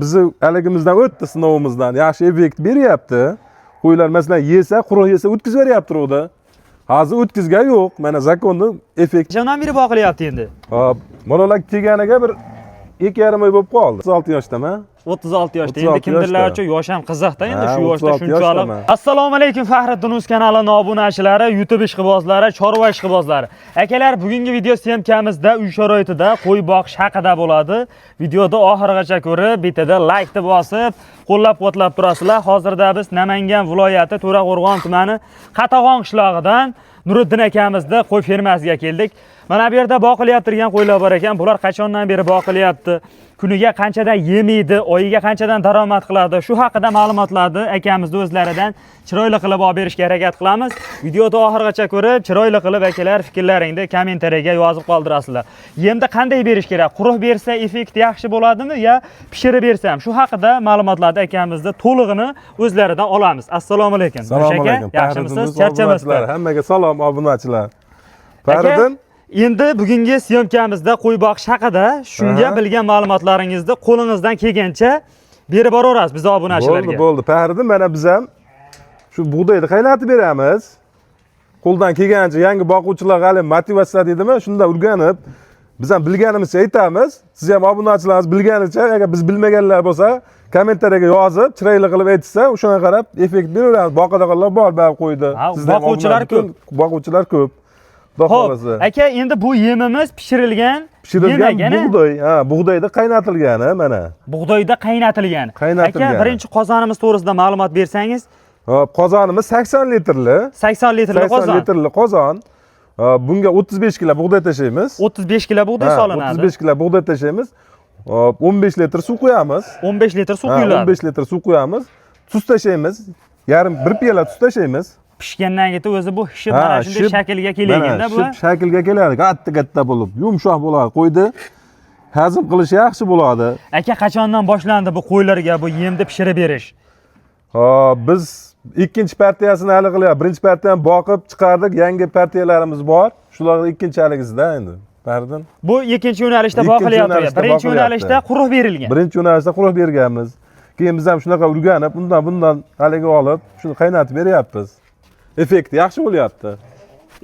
Bizi haligimizdan o'tdi sinovimizdan. Yaxshi effekt beryapti. Qo'ylar masalan yesa, quruq yesa o'tkazib beryapti o'da. Hozir o'tkazgan yo'q. Mana zakonni effekt. Qachondan beri boqilyapti endi? Hop, bolalar kelganiga bir 2,5 oy bo'lib qoldi. 36 yoshdaman. 36 yoshda. 36 Endi kimdirlar yoshda. uchun yosh ham qiziqda endi shu Ha, yoshda 36 shunchalik. yoshdaman. Assalomu alaykum Faxriddin Uz kanali obunachilari, YouTube ishqibozlari, chorva ishqibozlari. Akalar, bugungi video syomkamizda uy sharoitida qo'y boqish haqida bo'ladi. Videoda oxirigacha ko'rib, bitada like deb bosib, qo'llab-quvvatlab turasizlar. Hozirda biz Namangan viloyati To'raqo'rg'on tumani Qatag'on qishlog'idan Nuriddin akamizda qo'y fermasiga keldik. Mana bu yerda boqilyapti turgan qo'ylar bor ekan. Bular qachondan beri boqilyapti? Kuniga qanchadan yemaydi, oyiga qanchadan daromad qiladi? Shu haqida ma'lumotlarni akamizni o'zlaridan chiroyli qilib olib berishga harakat qilamiz. Videoni oxirigacha ko'rib, chiroyli qilib akalar fikrlaringni kommentariyaga yozib qoldirasizlar. Yemda qanday berish kerak? Quruq bersa effekt yaxshi bo'ladimi yo pishirib bersam? Shu haqida ma'lumotlarni akamizni to'lig'ini o'zlaridan olamiz. Assalomu alaykum. Assalomu alaykum. Yaxshimisiz? Charchamasizlar. Hammaga salom obunachilar. Faxriddin, endi bugungi syomkamizda qo'y boqish haqida shunga bilgan ma'lumotlaringizni qo'lingizdan kelgancha berib boraverasiz biz obunachilarga. Bo'ldi. Faxriddin, mana biz ham shu bug'doyni qaynatib beramiz. Qo'ldan kelgancha yangi boquvchilarga hali motivatsiya deydimi? Shunda o'rganib, biz ham bilganimizcha aytamiz. Siz ham obunachilarimiz bilganicha, agar biz bilmaganlar bo'lsa, kommentariyaga yozib, chiroyli qilib aytsa, o'shanga qarab effekt beraveramiz. Boqadiganlar bor, baribir qo'ydi. Boquvchilar ko'p. Boquvchilar ko'p. Xo'p, aka, endi bu yemimiz pishirilgan bug'doy, bug'doyda qaynatilgani mana. Bug'doyda qaynatilgan. Aka, birinchi qozonimiz to'g'risida ma'lumot bersangiz? Hop, qozonimiz 80 litrli. 80 litrli qozon. 80 litrli qozon. Bunga 35 kilo bug'doy tashlaymiz. 35 kilo bug'doy solinadi. 35 kilo bug'doy tashlaymiz. 15 litr suv qo'yamiz. 15 litr suv quyiladi. 15 litr suv qo'yamiz. Tuz tashlaymiz. Yarim 1 piyola tuz tashlaymiz. Pishgandan keyin o'zi bu hishib mana shunday shaklga kelganda bu. Shaklga keladi, katta bo'lib, yumshoq bo'ladi. Qo'ydi hazm qilishi yaxshi bo'ladi. Aka, qachondan boshlandi bu qo'ylarga bu yemni pishirib berish? Biz ikkinchi partiyasini hali qilyapmiz. Birinchi partiyani boqib chiqardik, yangi partiyalarimiz bor. Shularning ikkinchaligida endi. Faxriddin. Bu ikkinchi yo'nalishda boqilyapti. Birinchi yo'nalishda quruq berilgan. Birinchi yo'nalishda quruq berganmiz. Keyin biz ham shunaqa o'rganib, bundan haliga olib, shuni qaynatib beryapmiz. Effekti yaxshi bo'lyapti.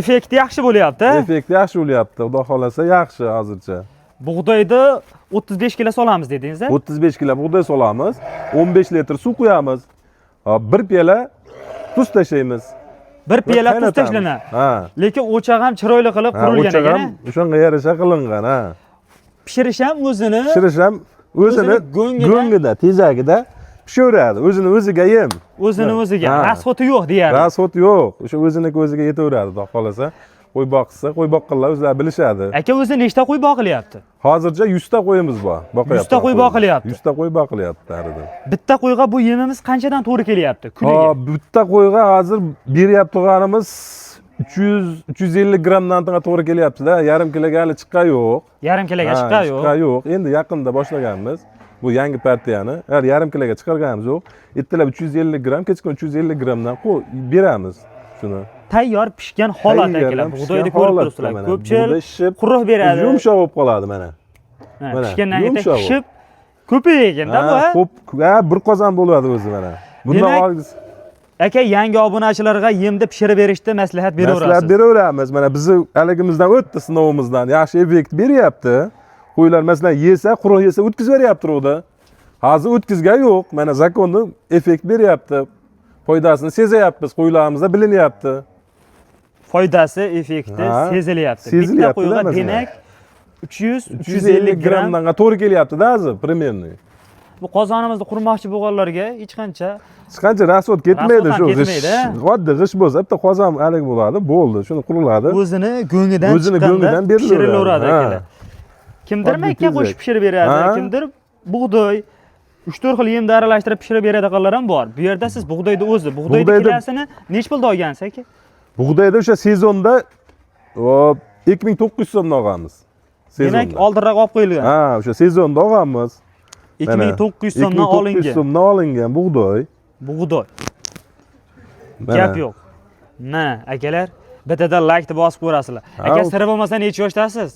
Effekti yaxshi bo'lyapti. Effekti yaxshi bo'lyapti. Xudo xolasa yaxshi hozircha. Bug'doyda 35 kilo solamiz dedingiz-a? 35 kilo bug'doy solamiz. 15 litr suv quyamiz. 1 piyola tuz tashlaymiz. 1 piyola tuz tashlanadi. Lekin o'choq ham chiroyli qilib qurilgan ekan. O'shanga yarasha qilingan, Pishirish ham o'zini go'ngida, tezagida pishaveradi. O'zini o'ziga yem. O'zini o'ziga. Rasxoti yo'q deyarli. Rasxoti yo'q. O'sha o'ziniki o'ziga yetaveradi, xudo xolasa. Qo'y boqsa, qo'y boqqanlar o'zlari bilishadi. Aka, o'zi nechta qo'y boqilyapti? Hozircha 100 ta qo'yimiz bor. 100 ta qo'y boqilyapti. 100 ta qo'y boqilyapti haridan. Bitta qo'yga bu yemimiz qanchadan to'g'ri kelyapti kuniga? Bitta qo'yga hozir beryapti turganimiz 300-350 grammdan to'g'ri kelyapti-da. Yarim kiloga hali chiqqan yo'q. Yarim kiloga chiqqan yo'q. Chiqqan yo'q. Endi yaqinda boshlaganmiz. Bu yangi partiyani. Hali yarim kiloga chiqarganimiz yo'q. Ertalab 350 gram, kechqurun 350 gramdan beramiz shuni. Tayyor pishgan holat akalar. Bug'doyni ko'rib turibsizlar. Ko'pchilik quruq beradi. Yumshoq bo'lib qoladi mana. Pishgandan keyin pishib ko'payganda bu. Bir qozon bo'ladi o'zi mana. Bundan aka, yangi obunachilarga yemni pishirib berishda maslahat beraverasiz. Maslahat beraveramiz. Mana bizni haligimizdan o'tdi sinovimizdan. Yaxshi effekt beryapti. Qo'ylar masalan yesa, quruq yesa o'tkazib beryapti o'da. Hozir o'tkazgan yo'q. Mana zakonni effekt beryapti. Foydasini sezyapmiz, qo'ylarimizda bilinyapti. Foydasi, effekti sezilyapti. Bitta qo'yga demak 300-350 grammdan to'g'ri kelyapti-da hozir, примерно. Bu qozonimizni qurmoqchi bo'lganlarga hech qancha rasxod ketmaydi shu. Oddiy g'ish bo'lsa, bitta qozon halik bo'ladi, bo'ldi. Shuni quriladi. O'zini go'ngidan chiqqanda pishirilaveradi akalar. Kimdir makka qo'shib pishirib beradi, kimdir bug'doy 3-4 xil yemni aralashtirib pishirib beradiganlar ham bor. Bu yerda siz bug'doyni o'zi, bug'doyni kilosini nech pulda olgansiz aka? Bug'doyda o'sha sezonda 2900 so'mdan olganmiz. Demak, oldinroq olib qo'yilgan. O'sha sezonda olganmiz. 2900 so'mdan olingan. 2900 so'mdan olingan bug'doy. Bug'doy. Gap yo'q. Akalar, bittadan like deb bosib ko'rasizlar. Aka, sir bo'lmasa necha yoshdasiz?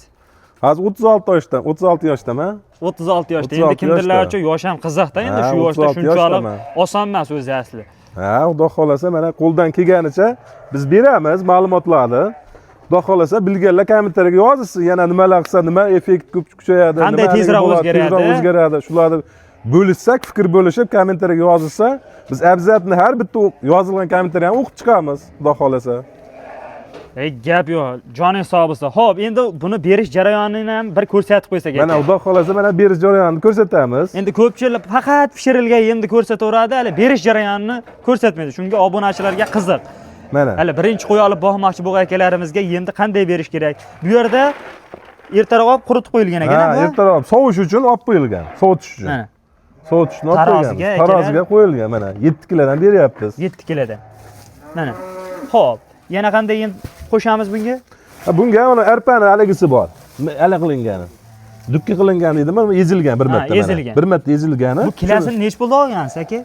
Hozir 36 yoshdan, 36 yoshdaman. 36 yoshda. 36 Endi kimdirlar yoshda. uchun yosh ham qiziqda, endi Ha, shu yoshda 36 shunchalik yoshdaman. oson emas o'zi asli. Ha, xudo xolasa mana qo'ldan kelganicha biz beramiz ma'lumotlarni. Xudo xolasa bilganlar kommentariyga yozsin, yana nimalar qilsa, nima effekt ko'p kuchayadi, Qanday nima tezroq o'zgaradi? tezroq o'zgaradi. Shularni bo'lishsak, fikr bo'lishib kommentariyga yozilsa, biz обязательно har bitta yozilgan kommentariyani o'qib chiqamiz, xudo xolasa. Gap yo'q, joning sog' bo'lsa. Xo'p, endi buni berish jarayonini ham bir ko'rsatib qo'ysak Mana xudo xolasa mana berish jarayonini ko'rsatamiz. Endi ko'pchilik faqat pishirilgan yemni ko'rsataveradi, hali berish jarayonini ko'rsatmaydi. Shunga obunachilarga qiziq. Mana. Hali birinchi qo'y olib boqmoqchi bo'lgan akalarimizga yemni qanday berish kerak? Bu yerda ertaroq olib quritib qo'yilgan ekan, Ha, ertaroq sovish uchun olib qo'yilgan, sovutish uchun. Mana Sovuch uchun olib Taroziga qo'yganmiz. Taroziga qo'yilgan mana 7 kilodan beryapmiz. 7 kilodan. Mana. Xo'p, yana qanday yem qo'shamiz bunga? Ha, bunga mana arpani haligisi bor. Ala qilingani. Dukki qilingan edimi? Ezilgan bir marta mana. ezilgan. Bir marta ezilgani. Bu kilosini nech pulda olgansiz aka?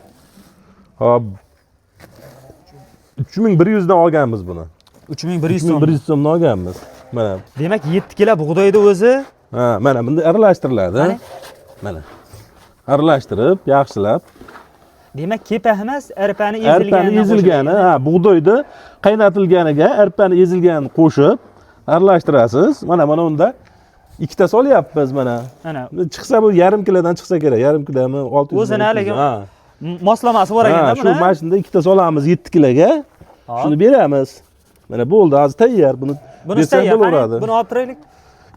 Hop. 3100 dan olganmiz buni. 3100 so'm. 3100 so'mdan olganmiz. Mana. Demak 7 kilo bug'doyni o'zi Ha, mana bunda aralashtiriladi. Qani? Mana. Aralashtirib, yaxshilab. demak kepak emas, arpani Arpani ezilgani, ha, bug'doyni qaynatilganiga arpani ezilganini qo'shib aralashtirasiz. Mana unda ikkita solyapmiz mana. Mana Chiqsa bu yarim kilodan chiqsa kerak. Yarim kilomi 600. O'zini haligi Ha. moslamasi bor ekanda Ha, shu buni. mashinada ikkita solamiz 7 kiloga. Hop. Shuni beramiz. Mana bo'ldi, hozir tayyor. Buni Buni bersak tayyor. bo'laveradi. Buni olib turaylik.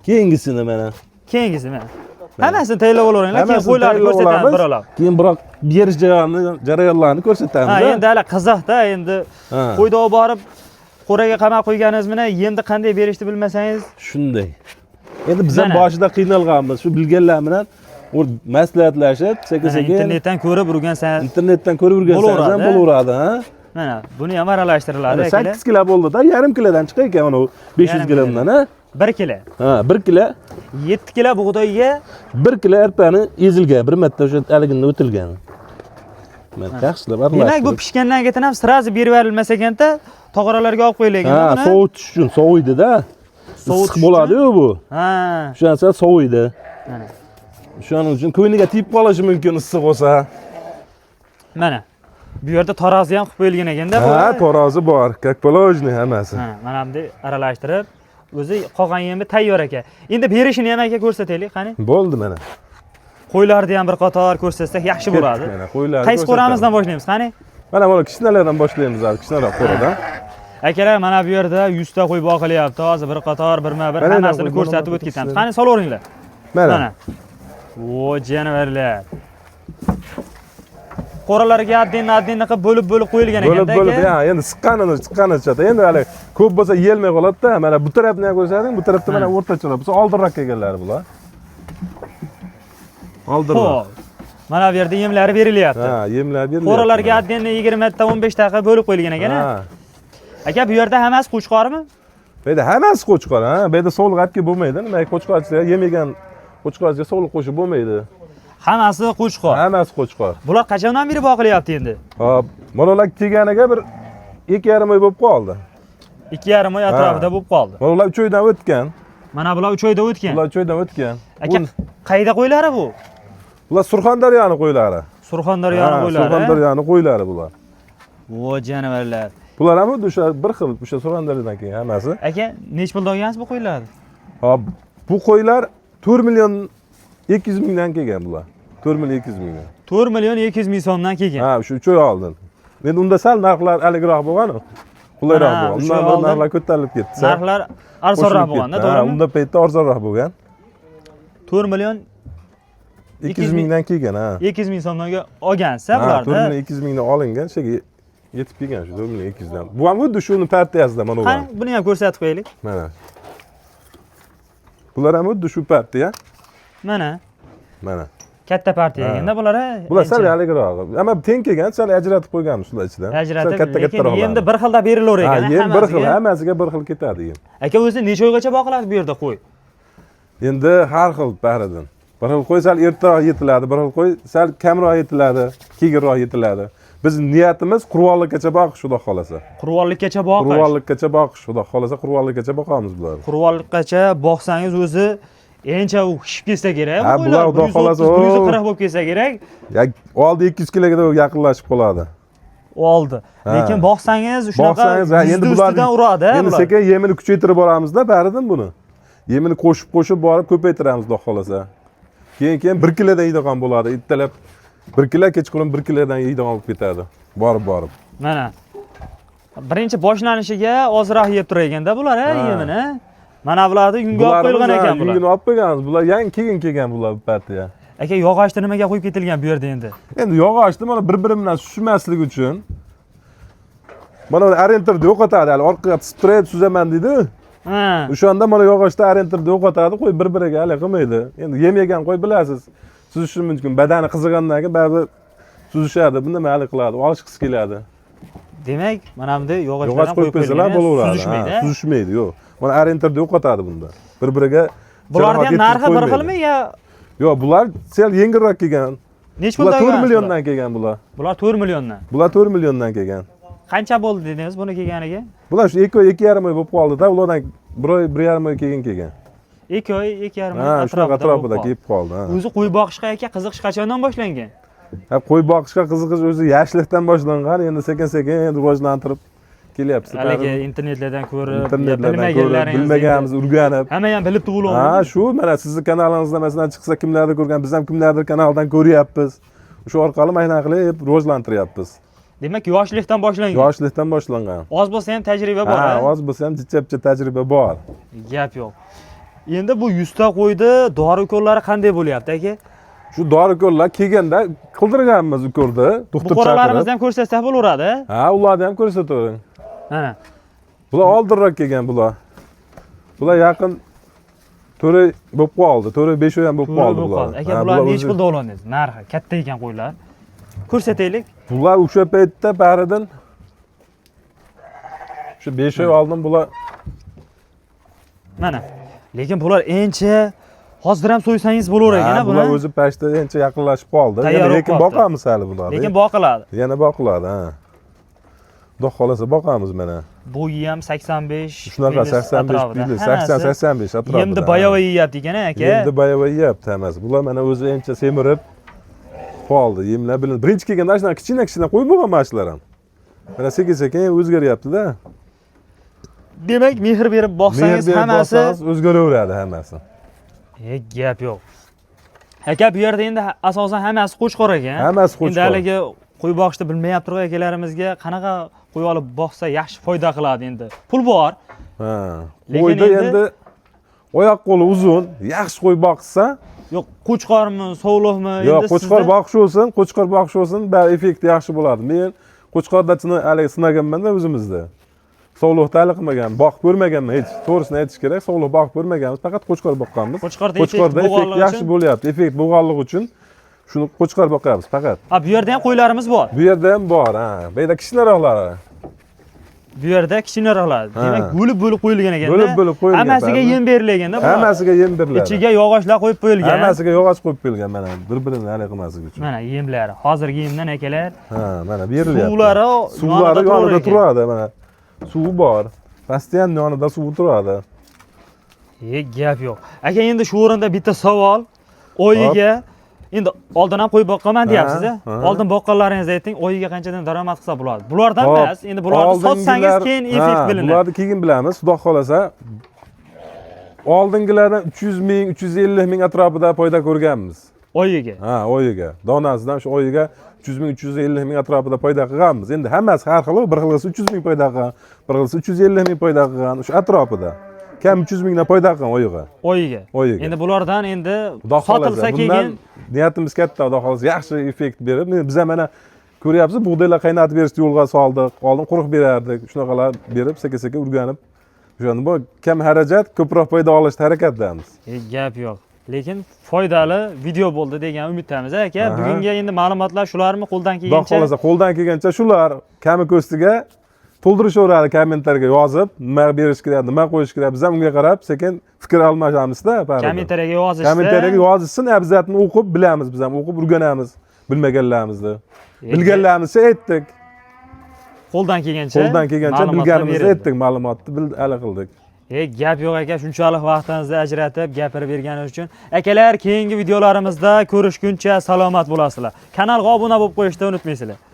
Keyingisini mana. Keyingisi mana. Hammasini tayyorlab olaveringlar, keyin Hammasini qo'ylarni tayyorlab ko'rsatamiz olamiz. birolar. Keyin biroq berish jarayonlarini ko'rsatamiz. Ha, endi hali qiziqda, endi Ha. qo'yda olib borib qo'raga qamab qo'yganingiz bilan yemni qanday berishni bilmasangiz, Shunday. Endi biz ham Mana. boshida qiynalganmiz. Shu bilganlar bilan maslahatlashib, sekin-sekin internetdan ko'rib urgansan. internetdan ko'rib o'rgansangiz ham bo'laveradi, ha? Mana buni ham aralashtiriladi Mana akalar. 8 kilo bo'ldi-da, yarim kilodan chiqar ekan mana 500 Yarim grammdan, ha? 1 kilo. Ha, 1 kilo 7 kilo bug'doyga 1 kilo arpani ezilgan, bir marta o'sha haligindan o'tilgan. Mana yaxshilab demak bu aralashtirib. pishgandan keyin ham sirazi berib yuborilmas ekanda, tog'oralarga olib qo'yilgan Ha, buni. sovutish uchun soviydi-da. Sovutish Issiq bo'ladi-yu bu. Ha. O'shancha soviydi. Mana. Shuning uchun ko'yniga tiyib qolishi mumkin issiq bo'lsa. Mana. Bu yerda tarozi ham qilib qo'yilgan ekanda bu. Ha, tarozi bor, как положено hammasi. Mana bunday aralashtirib, o'zi qolgan yemi tayyor ekan. Endi berishini ham aka ko'rsataylik, qani? Bo'ldi mana. Qo'ylarni ham bir qator ko'rsatsak yaxshi bo'ladi. Mana qo'ylar. Qaysi qo'ramizdan boshlaymiz, qani? Mana kichkinalardan boshlaymiz hozir, kichkinaroq qo'radan. Akalar, mana bu yerda 100 ta qo'y boqilyapti. Hozir bir qator birma-bir Mana hammasini qo'y, ko'rsatib mana o'tib ketamiz. qo'y. Qani solaveringlar. Mana. Mana. O, jonivorlar. Qoralarga addinni qilib bo'lib qo'yilgan ekanda. Bo'lib, ha, endi chiqqanicha. Endi hali ko'p bo'lsa yeyilmay qoladi-da. Mana bu tarafni ham ko'rsating, bu tarafda mana o'rtachalar. Bu oldinroq kelganlar bular. Oldinroq. Xo'p. Mana bu yerda yemlari berilyapti. Ha, yemlar berilyapti. Qoralarga addinni 20 ta 15 ta bo'lib qo'yilgan ekan. Ha. Aka, bu yerda hammasi qo'chqormi? Bu yerda hammasi qo'chqor, ha. Bu yerda sovuq olib bo'lmaydi. Nima qo'chqorchilar yemagan qo'chqorga sovuq qo'shib bo'lmaydi. Hammasi qo'chqor. Hammasi qo'chqor. Bular qachondan beri boqilyapti endi? Hop, monolar kelganiga bir 2,5 oy bo'lib qoldi. 2,5 oy atrofida bo'lib qoldi. Monolar 3 oydan o'tgan. Mana bular 3 oyda o'tgan. Ular 3 oydan o'tgan. Aka, qayda qo'ylari bu? Bular Surxondaryoning qo'ylari. Surxondaryoning qo'ylari. Surxondaryoning qo'ylari bular. Vo, jonivorlar. Bular ham o'sha bir xil, o'sha Surxondaryodan kelgan hammasi. Aka, nech pulda olgansiz bu qo'ylarni? Hop, bu qo'ylar 4 million 200 mingdan kelgan bular. 4 million 200 mingdan. 4 million 200 ming so'mdan kelgan. Ha, shu 3 oy oldin. Endi unda sal narxlar aligroq bo'lgan-ku. Qulayroq Ha, bo'lgan. uch oy Undan oldin narxlar ko'tarilib ketdi. Narxlar arzonroq bo'lganda, Ha, to'g'rimi? unda paytda arzonroq bo'lgan. 4 million 200 mingdan kelgan, ha. 200 ming so'mdan olgansiz Ha, 4 bularda. million 200 mingdan olingan, shega yetib kelgan shu 4 million 200 dan. Bu ham xuddi shuni partiyasida mana bu. Qani, buni ham ko'rsatib qo'yaylik. Mana. Bular ham xuddi shu partiya. Mana. Mana. Katta partiya ekanda bular. Bular sal aligroq. Ammo teng kelgan, sal ajratib qo'yganmiz shular ichidan. Ajratib, katta lekin endi bir xilda berilaver Ha, ekan. yem bir xil, hammasiga bir xil ketadi yem. Aka, o'zi necha oygacha boqiladi bu yerda qo'y? Endi har xil baridan. Bir xil qo'y sal ertaroq yetiladi, bir xil qo'y sal kamroq yetiladi, keyinroq yetiladi. Biz niyatimiz qurbonlikkacha boqish, xudo xolasa. Qurbonlikkacha boqish. Qurbonlikkacha boqish, xudo xolasa qurbonlikkacha boqamiz bularni. Qurbonlikkacha boqsangiz o'zi Encha u pishib kelsa kerak. Ha, bular xudo xolasa, 130-140 bo'lib kelsa kerak. Ya oldi 200 kiloga yaqinlashib qoladi. Oldi. Lekin boqsangiz shunaqa Boqsangiz, endi ustidan uradi. Endi sekin yemini kuchaytirib boramizda, baridan buni. Yemini qo'shib borib ko'paytiramiz, xudo xolasa. Keyin 1 kilodan yeydigan bo'ladi. Ittalab 1 kilo, kechqurun 1 kilodan yeydigan bo'lib ketadi. Borib. Mana. Birinchi boshlanishiga ozroq yeb turar ekanda bular, yemini. Mana bularni yunga olib qo'yilgan ekan bular. Yungini olib qo'yganmiz. Bular yangi kelgan bular bu partiya. Aka, yog'ochni nimaga qo'yib ketilgan bu yerda endi? Endi yog'ochni mana bir-biri bilan tushmasligi uchun mana orientirni yo'qotadi, hali orqaga tisib turadi, suzaman deydi. Ha. O'shanda mana yog'ochda orientirni yo'qotadi, qo'y bir-biriga hali qilmaydi. Endi yem yegan qo'y bilasiz, suzishi mumkin. Badani qizigandan keyin baribir suzishadi, buni nima hali qiladi, olishqisi keladi. Demak, mana bunday Yog'och yog'ochlarni qo'yib qo'ysalar bo'laveradi. Suzishmaydi. Suzishmaydi, yo'q. Mana orientirni yo'qotadi bunda. Bir-biriga Bularning ham narxi bir xilmi yo? Yo'q, bular sel yengilroq kelgan. Necha Bular puldan? 4 milliondan kelgan bular. Bular 4 milliondan. Bular 4 milliondan kelgan. Qancha bo'ldi dedingiz buni kelganiga? Bular shu 2.5 oy bo'lib qoldi-da, ulardan 1 oy 1.5 oy kelgan. 2 oy, 2.5 Ha, oy shunaqa atrofida kelib qoldi. O'zi qo'y boqishga aka qiziqish qachondan boshlangan? Ha, qo'y boqishga qiziqish o'zi yoshlikdan boshlangan, endi sekin-sekin rivojlantirib kelyapti. Haligi internetlardan ko'rib, bilmaganlarimiz, bilmaganimiz o'rganib. Hamma ham bilib tug'iladi. Ha, shu mana sizni kanalingizda masalan chiqsa kimlardir ko'rgan, biz ham kimlardir kanaldan ko'ryapmiz. Shu orqali mayna qilib rivojlantiryapmiz. Demak, yoshlikdan boshlangan. Yoshlikdan boshlangan. Oz bo'lsa ham tajriba bor. Ha, oz bo'lsa ham jichcha tajriba bor. Gap yo'q. Endi bu 100 ta qo'ydi, dori ukollari qanday bo'lyapti aka? Shu dori-ukollar kelganda qildirganmiz ukolni, doktor chaqirib. Buqalarimizni ham ko'rsatsak bo'laveradi. Ha, ularni ham ko'rsatavering. Mana. Bular oldinroq kelgan bular. Bular yaqin 4 bo'lib qoldi. 4-5 oy ham bo'lib qoldi bular. Aka, bular necha pulda olandingiz? Narxi katta ekan qo'ylar. Ko'rsataylik. Bular o'sha paytda baridan shu 5 oy oldin bular mana. Lekin bular encha hozir ham so'ysangiz bo'laver ekan buni. Bular o'zi pashta encha yaqinlashib qoldi. Lekin boqamiz hali bularni. Lekin boqiladi. Yana boqiladi, ha. Xudo xolasa boqamiz mana. Bo'yi ham 85. Shunaqa 85 pili, 80-85 atrofida. Endi bayovoy yeyapti ekan aka. Endi bayovoy yeyapti hammasi. Bular mana o'zi encha semirib qoldi. Yemlar bilan birinchi kelganda shunaqa kichkina qo'yib bo'lgan mashlar ham. Mana sekin-sekin o'zgaryapti-da. Demak, mehr berib boqsangiz hammasi o'zgaraveradi hammasi. Gap yo'q. Aka, bu yerda endi asosan hammasi qo'chqor ekan. Hammasi qo'chqor. Endi haligi qo'y boqishni bilmayap turgan akalarimizga qanaqa qo'y olib boqsa yaxshi foyda qiladi endi. Pul bor. Ha. Qo'yda endi oyoq qo'li uzun, yaxshi qo'y boqsa, yo'q, qo'chqormi, sovliqmi endi yo'q, qo'chqor boqish olsin, bari effekti yaxshi bo'ladi. Men qo'chqordachini haligi sinaganman-da o'zimizda. Sovliqda hali qilmagan, boqib ko'rmaganman hech. To'g'risini aytish kerak, sovliq boqib ko'rmaganmiz, faqat qo'chqor boqqanmiz. Qo'chqorda effekt yaxshi bo'lyapti. Effekt bo'lganligi uchun shuni qo'chqor boqamiz faqat. Ha, bu yerda ham qo'ylarimiz bor. Bu yerda ham bor, ha. Bu yerda kichkinaroqlari. Bu yerda kichkinaroqlar. Demak, bo'lib qo'yilgan ekan. Bo'lib qo'yilgan. Hammasiga yem berilganda bu. Hammasiga yem beriladi. Ichiga yog'ochlar qo'yib qo'yilgan. Hammasiga yog'och qo'yib qo'yilgan mana bir-birini hal qilmasligi uchun. Mana yemlari, hozirgi yemdan akalar. Ha, mana berilyapti. Suvlari yonida turadi mana. Suvi bor. Pastdan yonida suvi turadi. Gap yo'q. Aka, endi shu o'rinda bitta savol. Oyiga endi oldin ham qo'y boqqanman deyapsiz-a? Oldin boqqanlaringizni ayting, oyiga qanchadan daromad qilsa bo'ladi? Bulardan emas, endi bularni sotsangiz keyin effekt bilinadi. Bularni keyin bilamiz, xudo xolasa. Oldingilardan 300 ming, 350 ming atrofida foyda ko'rganmiz. Oyiga. Ha, oyiga. Donasidan shu oyiga 300 ming, 350 ming atrofida foyda qilganmiz. Endi hammasi har xil, bir xilisi 300 ming foyda qilgan, bir xilisi 350 ming foyda qilgan, shu atrofida. Kam 300 mingdan foyda qilgan oyiga. Endi bulardan endi sotilsa keyin niyatimiz katta, xudo xolasa yaxshi effekt berib, biz ham mana ko'ryapsiz, bug'doylar qaynatib berishni yo'lga soldik. Oldin quruq berardik, shunaqalar berib, sekin-sekin o'rganib, o'shanda bu kam xarajat, ko'proq foyda olishga harakatdamiz. Gap yo'q. Lekin foydali video bo'ldi degan umiddamiz aka. Bugungi endi ma'lumotlar shularmi qo'ldan kelgancha? Xudo xolasa qo'ldan kelgancha shular. Kami ko'stiga to'ldirishaveradi kommentariyga yozib, nima berish kerak, nima qo'yish kerak. Biz ham unga qarab sekin fikr almashamizda. Kommentariyaga yozishsa. Kommentariyaga yozishsin, bizatni o'qib bilamiz, biz ham o'qib o'rganamiz bilmaganlarimizni. Bilganlarimizni aytdik. Qo'ldan kelgancha bilganimizni aytdik, ma'lumotni hal qildik. Gap yo'q aka, shunchalik vaqtingizni ajratib gapirib berganingiz uchun. Akalar, keyingi videolarimizda ko'rishguncha salomat bo'lasizlar. Kanalga obuna bo'lib qo'yishni unutmaysizlar.